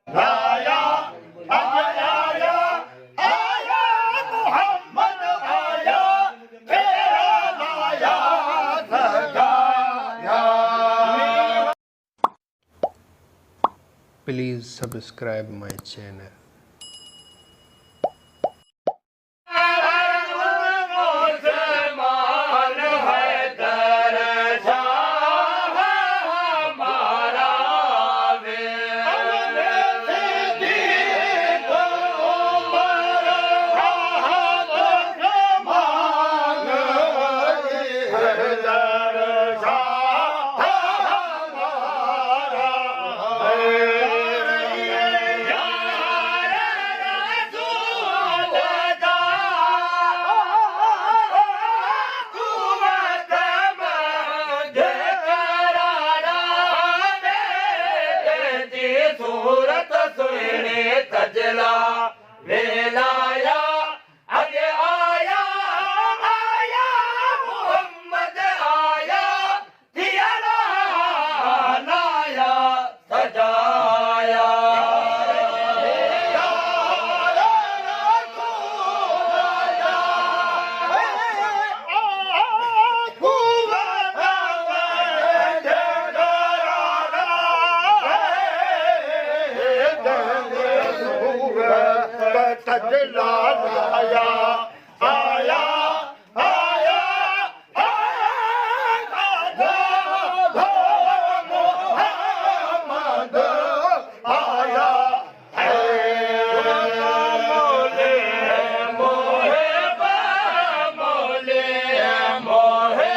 लाया अज आया आया मोहम्मद आया तेरा लाया सजाया। Please subscribe my channel. सूरत सुने तजला वेलाया अज आया आया मोहम्मद आया दियारा लाया सजाया। सजला लाया आया आया मोहम्मद आया मोले मोहे मोले मोहे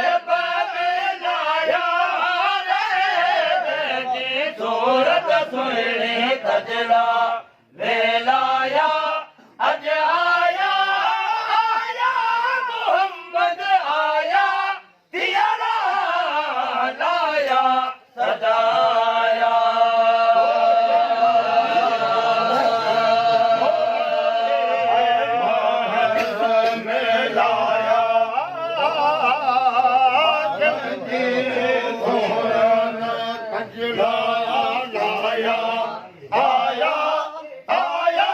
लाया जी सूरत सुने तजला वेलाया अज आया आया मोहम्मद आया दियारा लाया सजाया। में लाया गंजी सोहन कजला लाया आया आया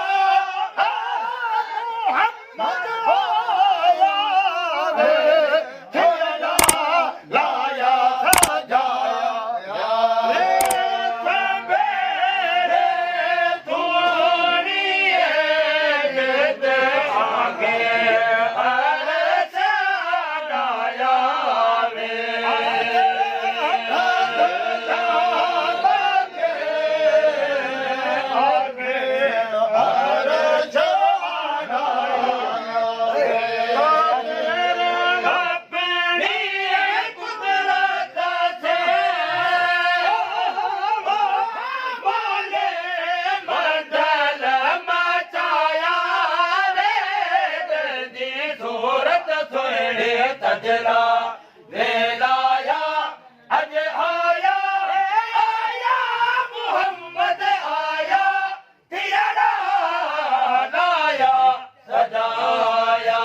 मोहम्मद आया रे तेरा लाया सजाया। रे सवेरे तूनिए के आगे अरश लगाया रे तजला वेलाया अज आया आया मोहम्मद आया दियारा लाया सजाया।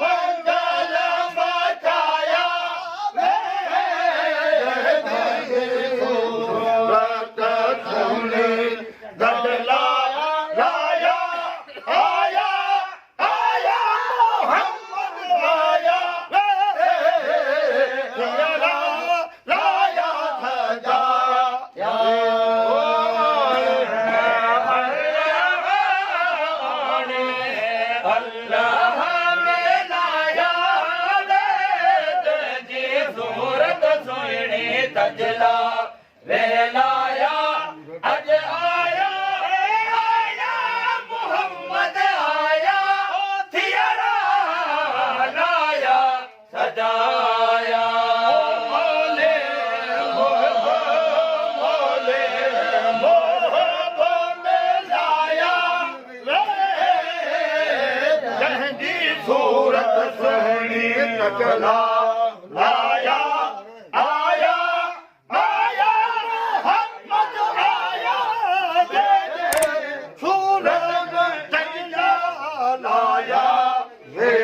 मंगल मचाया गजला लाया आया आया मोहम्मद आया तेरा लाया सजाया। अल्लाह में लाया जी सूरत सुने तजला वेलाया अज आया आया मोहम्मद आया दियारा लाया सजाया। मोले मोले में लाया जहदी सूरत सुनी तजला लाया आया आया मोहम्मद आया सूरत तजला लाया रे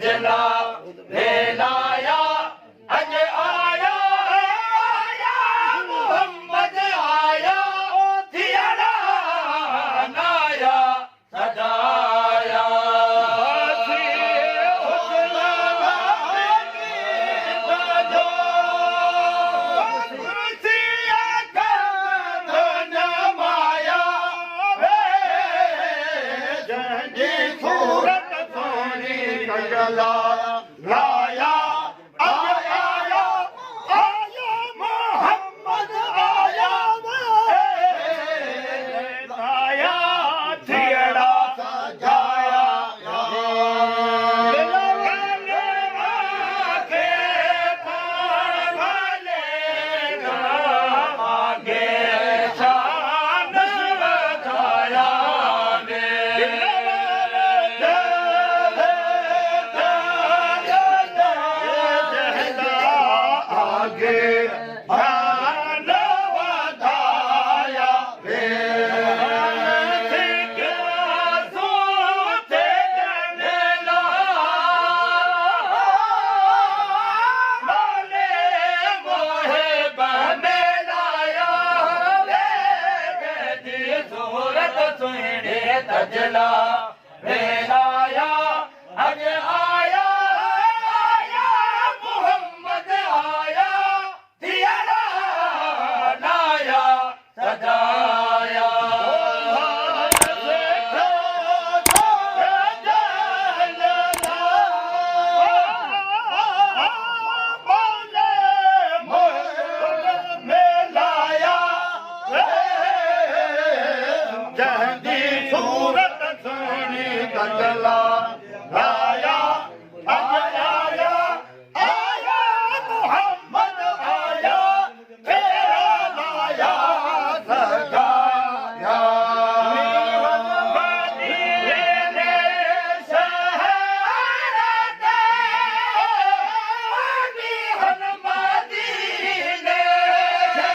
सजना भेलाया अज आया आया मोहम्मद आया थियरा नाया सजाया सूरत सोनी कजला